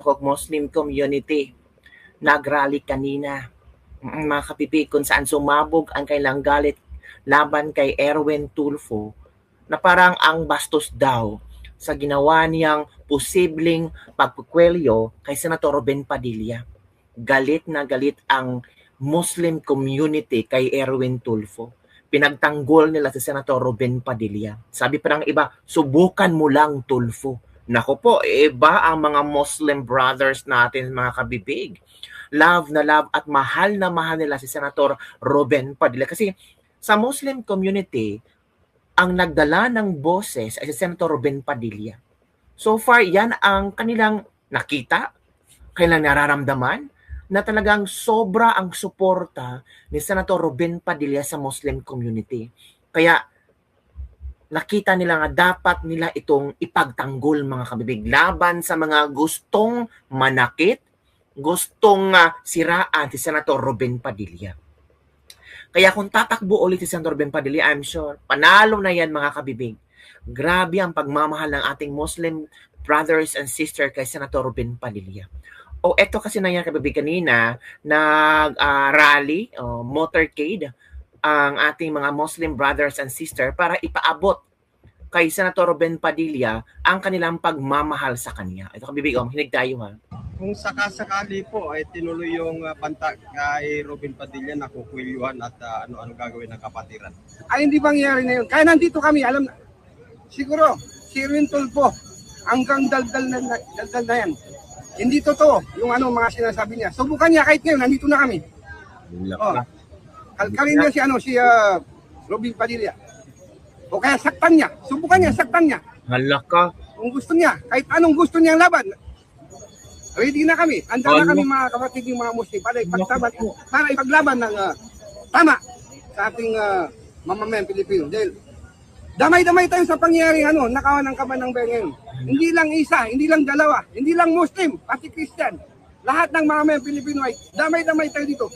kog Muslim community nagrally kanina. Mga kapipig kung saan sumabog ang kailang galit laban kay Erwin Tulfo na parang ang bastos daw sa ginawa niyang posibleng pagkukwelyo kay Senator Ruben Padilla. Galit na galit ang Muslim community kay Erwin Tulfo. Pinagtanggol nila si Senator Ruben Padilla. Sabi pa ng iba, subukan mo lang Tulfo. Nako po, iba ang mga Muslim brothers natin, mga kabibig. Love na love at mahal na mahal nila si Senator Ruben Padilla. Kasi sa Muslim community, ang nagdala ng boses ay si Senator Ruben Padilla. So far, yan ang kanilang nakita, kailang nararamdaman, na talagang sobra ang suporta ni Senator Ruben Padilla sa Muslim community. Kaya nakita nila nga dapat nila itong ipagtanggol, mga kabibig, laban sa mga gustong manakit, gustong siraan si Senator Ruben Padilla. Kaya kung tatakbo ulit si Senator Ruben Padilla, I'm sure, panalo na yan, mga kabibig. Grabe ang pagmamahal ng ating Muslim brothers and sisters kay Senator Ruben Padilla. O eto kasi na yan, kabibig, kanina, nag-rally, motorcade, ang ating mga Muslim brothers and sisters para ipaabot kay Senator Ruben Padilla ang kanilang pagmamahal sa kanya. Ito, kabibig, hinig tayo, ha. Kung sakasakali po ay tinuloy yung panta kay Ruben Padilla na kukulyuhan at ano-ano gagawin ng kapatiran. Ay hindi mangyayari na yun. Kaya nandito kami, alam na. Siguro, si Erwin Tulfo, hanggang daldal na yan. Hindi totoo yung mga sinasabi niya. Subukan niya kahit ngayon, nandito na kami. Kalkalin niya si Ruben Padilla. O kaya saktan niya. Subukan niya, saktan niya. Halaka. Kung gusto niya, kahit anong gusto niyang laban, ready na kami. Handa na kami, mga kapatid, yung mga Muslim para ipaglaban ng tama sa ating mamamayang Pilipino. Dahil damay-damay tayo sa pangyayaring nakawan ng kaban ng bayan. Hindi lang isa, hindi lang dalawa, hindi lang Muslim, pati Christian. Lahat ng mamamayang Pilipino ay damay-damay tayo dito.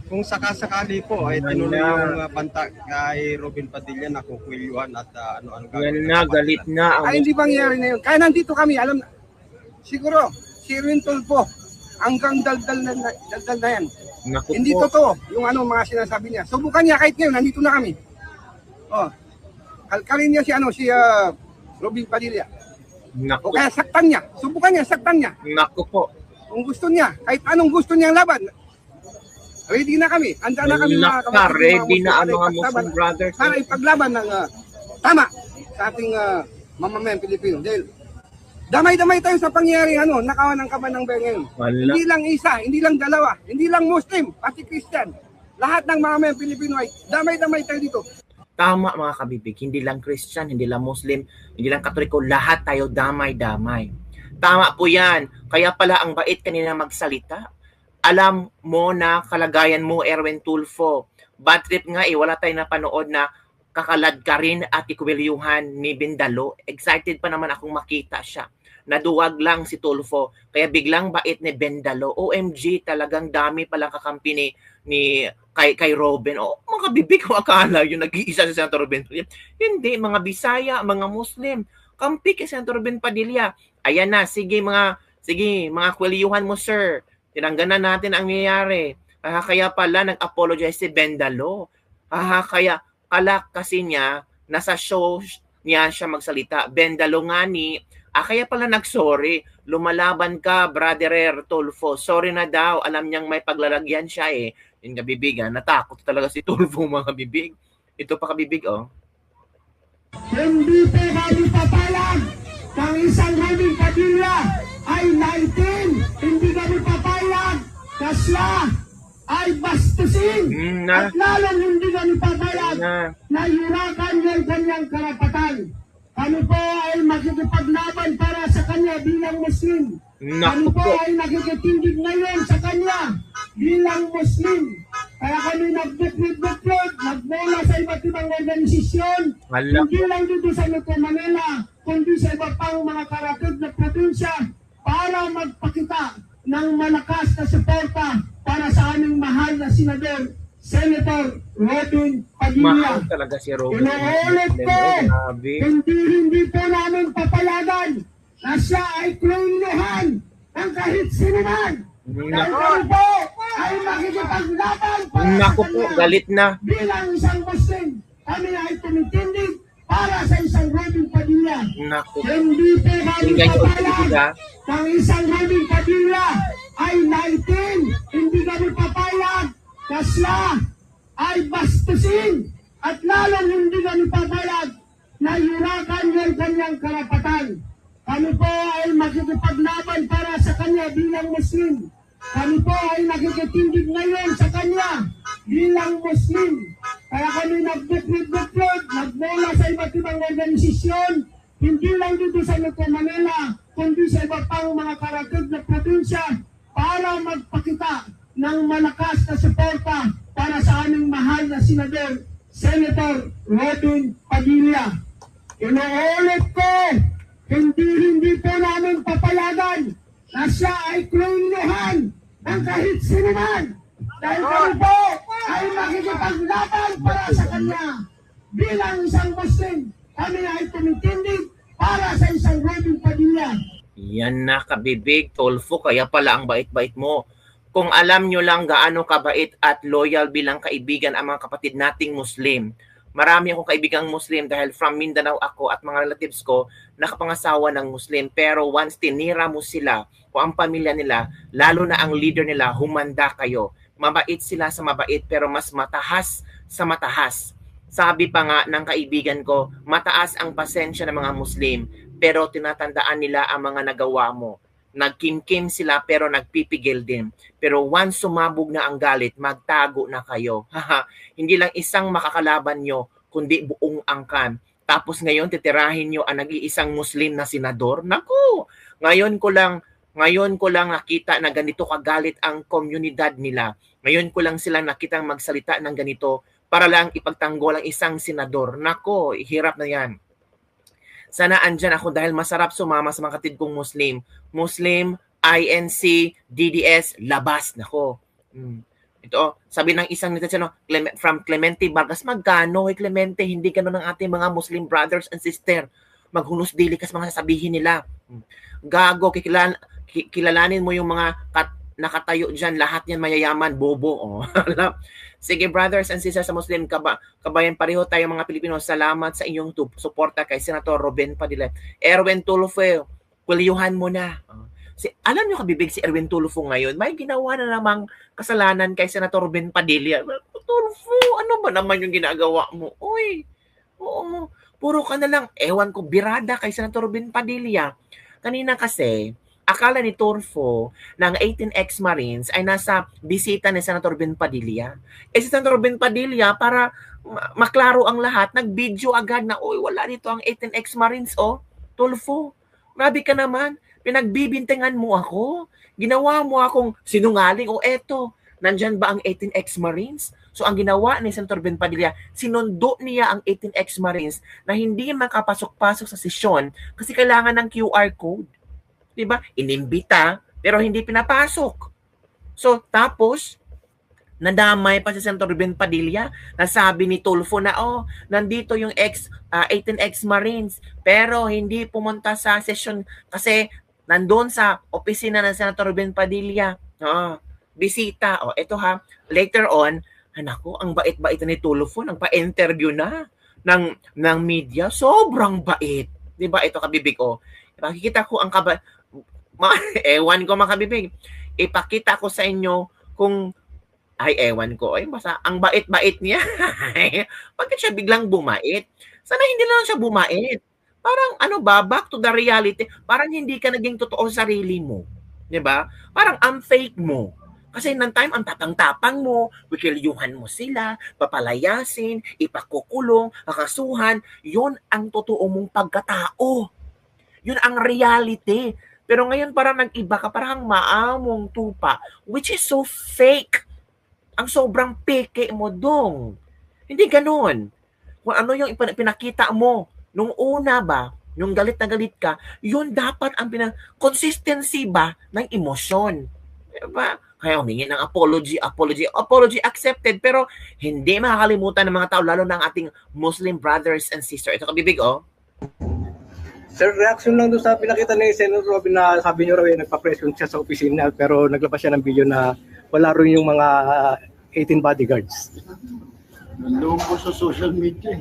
Kung sakasakali po ay tinuloy yung panta kay Ruben Padilla na kukulyuhan at ano-ano gagawin. Yan na, galit na. Ay hindi mangyayari na yun. Kaya nandito kami, alam na. Siguro, si Erwin Tulfo, hanggang daldal na yan. Naku Hindi po. totoo yung mga sinasabi niya. Subukan niya kahit ngayon, nandito na kami. Kalkalin niya si Ruben Padilla. Naku. O kaya saktan niya. Subukan niya, saktan niya. Naku po. Kung gusto niya, kahit anong gusto niyang laban, ready na kami. Handa na kami, mga kapatid, Ready na ang mga Muslim brothers. para ipaglaban ng tama sa ating mamamayang Pilipino. Dahil damay-damay tayo sa pangyayaring nakawan ng kaban ng bayan. Hindi lang isa, hindi lang dalawa, hindi lang Muslim, pati Christian. Lahat ng mamamayang Pilipino ay damay-damay tayo dito. Tama, mga kabibig, hindi lang Christian, hindi lang Muslim, hindi lang Katoliko, lahat tayo damay-damay. Tama po yan. Kaya pala ang bait kanina magsalita. Alam mo na kalagayan mo, Erwin Tulfo. Bad trip nga wala tayong napanood na kakalad ka rin at ikuwelyuhan ni Bindalo. Excited pa naman akong makita siya. Naduwag lang si Tulfo. Kaya biglang bait ni Bindalo. OMG, talagang dami palang kakampi ni kay Ruben. Mga bibig ko akala yung nag-iisa si Senator Ruben Padilla. Hindi, mga Bisaya, mga Muslim. Kampi kay Senator Ruben Padilla. Ayan na, sige mga kwelyuhan mo, sir. Tinangganan natin ang nangyayari. Kaya pala nag-apologize si Bindalo. Kaya kalak kasi niya, nasa show niya siya magsalita. Bindalo nga kaya pala nag-sorry. Lumalaban ka, brother Tulfo. Sorry na daw. Alam niyang may paglalagyan siya Yung kabibigan, natakot talaga si Tulfo, mga bibig. Ito pa kabibig, Hindi po kami papalag ng isang Ruben Padilla ay 19. Hindi kami papayag na siya ay bastusin. At lalong hindi kami papayag na hirakan niya ang kanyang karapatan. Kami po ay makikipaglaban para sa kanya bilang Muslim. Kami po ay nakikitindig ngayon sa kanya bilang Muslim. Kaya kami nagbuklod, nagbola sa iba't ibang organisasyon. Hindi lang dito sa Metro Manila, kundi sa iba pang mga karatid na probinsya para magpakita ng malakas na suporta para sa aming mahal na senador, Senator Ruben Padilla. Mahal talaga si Ruben. Inuulit ko, hindi po namin papayagan na siya ay kwelyuhan ng kahit sino man. Dahil kami po ay makikipaglaban para Naku sa po, kanya. galit na. Bilang isang Muslim, kami ay tumitindig para sa isang Robin Padilla. Naku. Hindi po kami Tingnan niyo, papayag ng isang Robin Padilla ay 19. Hindi kami papayag na siya ay bastusin at lalong hindi kami papayag na yurakan yung kanyang karapatan. Kami po ay makikipaglaban para sa kanya bilang Muslim. Kami po ay nakikitindig ngayon sa kanya bilang Muslim. Kaya kami nagbuklod-buklod, nagbola sa iba't ibang organisasyon, hindi lang dito sa Metro Manila, kundi sa iba pang mga karakid na probinsya para magpakita ng malakas na suporta para sa aming mahal na Senador, Senator Robin Padilla. Inuulit ko, hindi po namin papayagan na siya ay kriminalihan ng kahit sino man. Dahil kami po ay makikipaglaban para sa kanya. Bilang isang Muslim, kami ay tumitindig para sa isang Robin Padilla. Yan na, kabibig, Tulfo, kaya pala ang bait-bait mo. Kung alam nyo lang gaano kabait at loyal bilang kaibigan ang mga kapatid nating Muslim. Marami akong kaibigang Muslim dahil from Mindanao ako at mga relatives ko nakapangasawa ng Muslim. Pero once tinira mo sila o ang pamilya nila, lalo na ang leader nila, humanda kayo. Mabait sila sa mabait pero mas matahas sa matahas. Sabi pa nga ng kaibigan ko, mataas ang pasensya ng mga Muslim pero tinatandaan nila ang mga nagawa mo. Nagkimkim sila pero nagpipigil din. Pero once sumabog na ang galit, magtago na kayo. Hindi lang isang makakalaban nyo, kundi buong angkan. Tapos ngayon titirahin nyo ang nag-iisang Muslim na senador? Naku! Ngayon ko lang nakita na ganito kagalit ang komunidad nila. Ngayon ko lang silang nakitang magsalita ng ganito para lang ipagtanggol ang isang senador. Nako, hirap na yan. Sana andyan ako dahil masarap sumama sa mga kapatid kong Muslim, INC, DDS, labas. Nako. Ito, sabi ng isang netizen, from Clemente Vargas, magkano? Clemente, hindi ganun ang ating mga Muslim brothers and sister. Maghunos dili kas mga sasabihin nila. Gago, kilalanin mo yung mga nakatayo dyan, lahat yan mayayaman, bobo. Oh. Sige, brothers and sisters sa Muslim, kabayan pareho tayo mga Pilipino, salamat sa inyong suporta kay Senator Robin Padilla. Erwin Tulfo, kulyuhan mo na. Alam niyo kabibig si Erwin Tulfo ngayon, may ginawa na namang kasalanan kay Senator Robin Padilla. Tulfo, ano ba naman yung ginagawa mo? Uy, oo, puro ka na lang, ewan ko, birada kay Senator Robin Padilla. Kanina kasi, akala ni Tulfo ng 18 Marines ay nasa bisita ni Senator Ben Padilla. Si Senator Ben Padilla, para maklaro ang lahat, nag-video agad na, uy, wala dito ang 18 Marines, oh. Tulfo, grabe ka naman. Pinagbibintangan mo ako. Ginawa mo akong sinungaling. O eto, nandyan ba ang 18 Marines? So ang ginawa ni Senator Ben Padilla, sinundo niya ang 18 Marines na hindi makapasok-pasok sa sesyon kasi kailangan ng QR code. Diba? Inimbita, pero hindi pinapasok. So, tapos, nadamay pa si Senator Ben Padilla, nasabi ni Tulfo na, nandito yung 18 Marines, pero hindi pumunta sa session kasi nandun sa opisina ng Senator Ben Padilla. Bisita. Ito ha, later on, naku, ang bait-bait ni Tulfo, nagpa-interview na ng media. Sobrang bait. Diba? Ito kabibig, Makikita ko ang ewan ko mga kabibig. Ipakita ko sa inyo kung ewan ko. Basta ang bait-bait niya. Bakit siya biglang bumait? Sana hindi lang siya bumait. Parang back to the reality. Parang hindi ka naging totoo sa sarili mo. 'Di ba? Parang ang fake mo. Kasi nang time ang tapang-tapang mo, wikilyuhan mo sila, papalayasin, ipakukulong, kakasuhan, 'yun ang totoo mong pagkatao. 'Yun ang reality. Pero ngayon parang nag-iba ka, parang maamong tupa, which is so fake. Ang sobrang peke mo dong. Hindi ganun. Kung ano yung pinakita mo, nung una ba, nung galit na galit ka, yun dapat ang consistency ba ng emosyon. Diba? Kaya humingi ng apology accepted, pero hindi makakalimutan ng mga tao, lalo ng ating Muslim brothers and sisters. Ito kabibig, Sir, reaction lang doon sa pinakita ni Senator Robin na sabi niyo raw nagpa-press siya sa opisina pero naglabas siya ng video na wala rin yung mga 18 bodyguards. Nandoon po sa social media.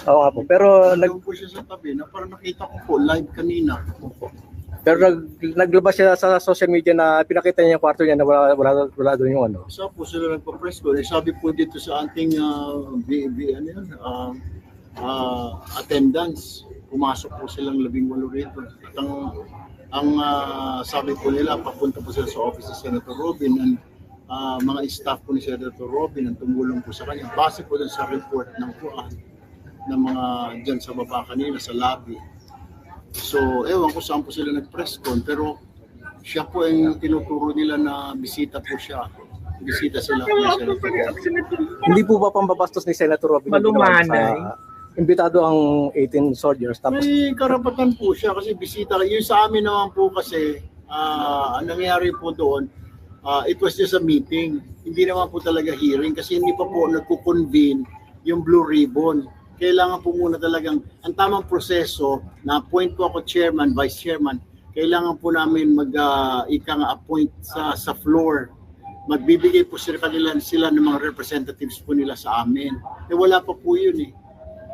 Oo nga po. Pero Nandoon po siya sa tabi na parang nakita ko po live kanina. naglabas siya sa social media na pinakita niya yung kwarto niya na wala doon yung ano. Isa po sila nagpa-press ko. Sabi po dito sa ating attendance, pumasok po silang 18 rito. At ang sabi po nila, papunta po sila sa office ni Senator Robin and mga staff po ni Senator Robin ang tumulong po sa kanya. Base po dun sa report ng kuan ng mga dyan sa baba kanina sa lobby. So, ewan ko saan po sila nag-press con, pero siya po ang tinuturo nila na bisita po siya. Bisita sila kay Senator Robin. Hindi po ba pambabastos ni Senator Robin? Malumanay. Imbitado ang 18 soldiers tapos May karapatan po siya kasi bisita. Yung sa amin naman po kasi, ang nangyari po doon, it was just a meeting. Hindi naman po talaga hearing kasi hindi pa po nagko-convene yung Blue Ribbon. Kailangan po muna talagang, ang tamang proseso, na-appoint po ako chairman, vice chairman, kailangan po namin appoint sa floor. Magbibigay po sila ng mga representatives po nila sa amin. Wala pa po yun eh.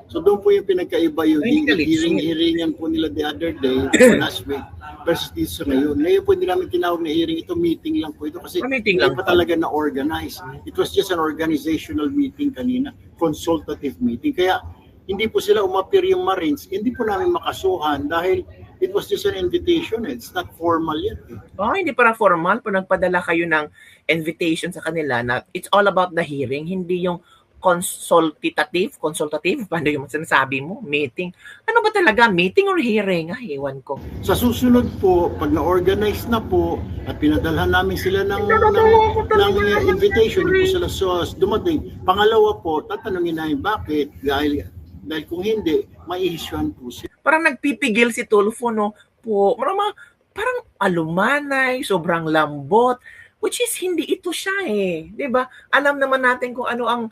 So doon po yung pinagkaiba yung hearing po nila the other day, last week, versus dito sa ngayon. Ngayon po hindi namin tinawag na hearing, ito meeting lang po ito kasi hindi pa talaga na-organize. It was just an organizational meeting kanina, consultative meeting. Kaya hindi po sila umapir yung Marines, hindi po namin makasuhan dahil it was just an invitation. It's not formal yet. Hindi para formal. Pag nagpadala kayo ng invitation sa kanila na it's all about the hearing, hindi yung consultative, paano yung sinasabi mo? Meeting. Ano ba talaga? Meeting or hearing? Ewan ko. Sa susunod po, pag na-organize na po at pinadalhan namin sila ng invitation, hindi po sila dumating. Pangalawa po, tatanungin namin bakit? Dahil kung hindi, mai-issuehan po sila. Parang nagpipigil si Tulfo, no? Parang alumanay, sobrang lambot, which is hindi ito siya eh. 'Di ba? Alam naman natin kung ano ang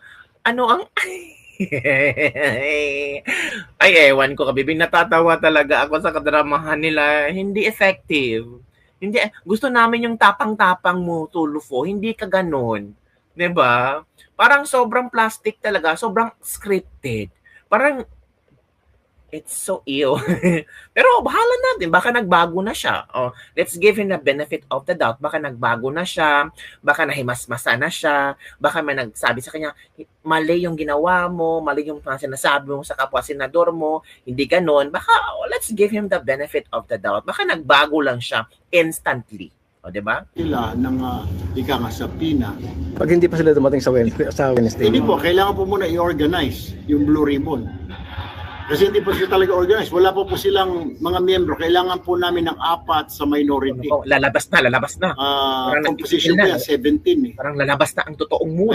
ay, ewan ko, kabibing natatawa talaga ako sa kadramahan nila. Hindi effective. Hindi, gusto namin yung tapang-tapang mo, Tulfo. Hindi ka ganun. 'Di ba? Parang sobrang plastic talaga, sobrang scripted. Parang it's so ill. Pero bahala natin, baka nagbago na siya. Let's give him the benefit of the doubt. Baka nagbago na siya, baka nahimasmasa na siya, baka may nagsabi sa kanya, mali yung ginawa mo, mali yung sinasabi mo sa kapwa senador mo, hindi ganon. Baka let's give him the benefit of the doubt. Baka nagbago lang siya instantly. Diba? Sila ng ika nga sa PINA. pag hindi pa sila dumating sa Wednesday. Hindi po, kailangan po muna i-organize yung Blue Ribbon. Kasi hindi po sila talaga organized. Wala po silang mga miyembro. Kailangan po namin ng 4 sa minority. Lalabas na. Composition po yan, 17 eh. Parang lalabas na ang totoong mood.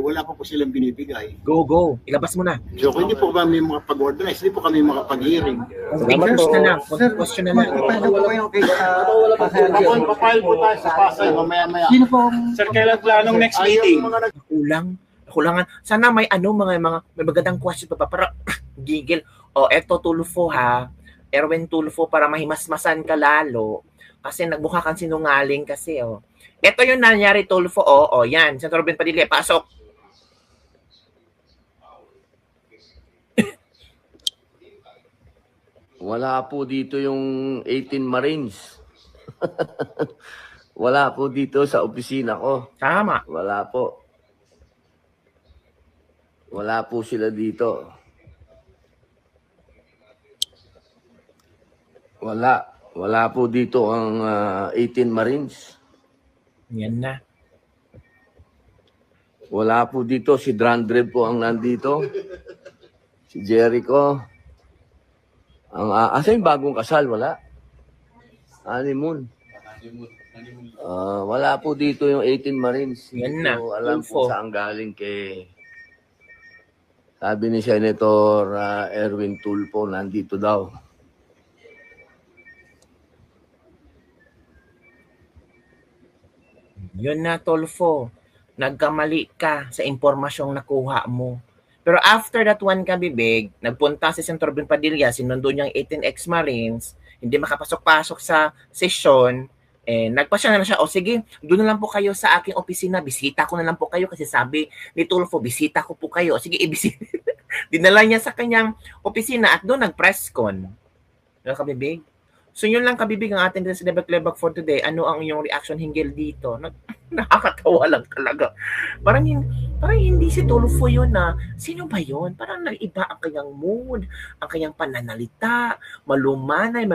Wala pa po silang binibigay. Go. Ilabas mo na. So, kung hindi po kami makapag-organize, hindi po kami makapag-hearing. Speakers na lang. Question na lang. Papile po tayo sa Pasay, mamaya-maya. Sino pong Sir, kailan planong next meeting? Kulangan. Sana may may magandang question pa para gigil. Eto Tulfo ha. Erwin Tulfo para mahimasmasan ka lalo. Kasi nagmukha kang sinungaling kasi Eto yung nangyari Tulfo. Yan. Senator Robin Padilla, pasok. Wala po dito yung 18 Marines. Wala po dito sa opisina ko. Tama. Wala po. Wala po sila dito. Wala po dito ang 18 Marines. Yan na. Wala po dito. Si Drandrev po ang nandito. Si Jericho. Asa yung bagong kasal? Wala. Honeymoon. Wala po dito yung 18 Marines. Yan na. So, alam Tulfo. po saan galing kay... Sabi ni Senator Erwin Tulfo, nandito daw. Yun na, Tulfo. Nagkamali ka sa impormasyong nakuha mo. Pero after that one, Kabibig, nagpunta si Senator Ben Padilla, sinundo niyang 18 ex-Marines, hindi makapasok-pasok sa session, nagpasya na lang siya, o sige, doon na lang po kayo sa aking opisina, bisita ko na lang po kayo kasi sabi ni Tulfo, bisita ko po kayo. Sige, ibisita. Dinala niya sa kanyang opisina at doon nag-press con. Kabibig? So yun lang, Kabibig, ang ating sa Lebak-Lebak for today. Ano ang iyong reaction hinggil dito? Nakakatawa lang talaga. Parang hindi si Tulfo yun na, sino ba yun? Parang nag-iba ang kanyang mood, ang kanyang pananalita, malumanay,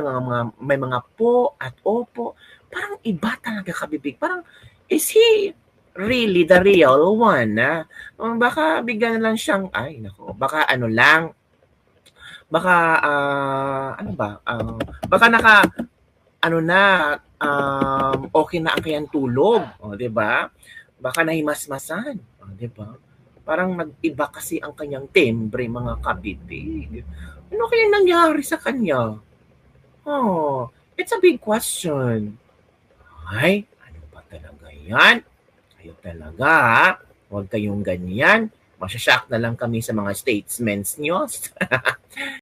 may mga po at opo. Parang iba talaga, Kabibig. Parang, is he really the real one? Baka bigyan na lang siyang, ay nako, baka ano lang, baka, baka okay na ang kanyang tulog, di ba? Baka nahimasmasan, di ba? Parang nag-iba kasi ang kanyang timbre, mga Kabibig. Ano kaya nangyari sa kanya? It's a big question. Ay, ano ba talaga yan? Kayo talaga, ha? Huwag kayong ganyan. Masyashock na lang kami sa mga statements nyo.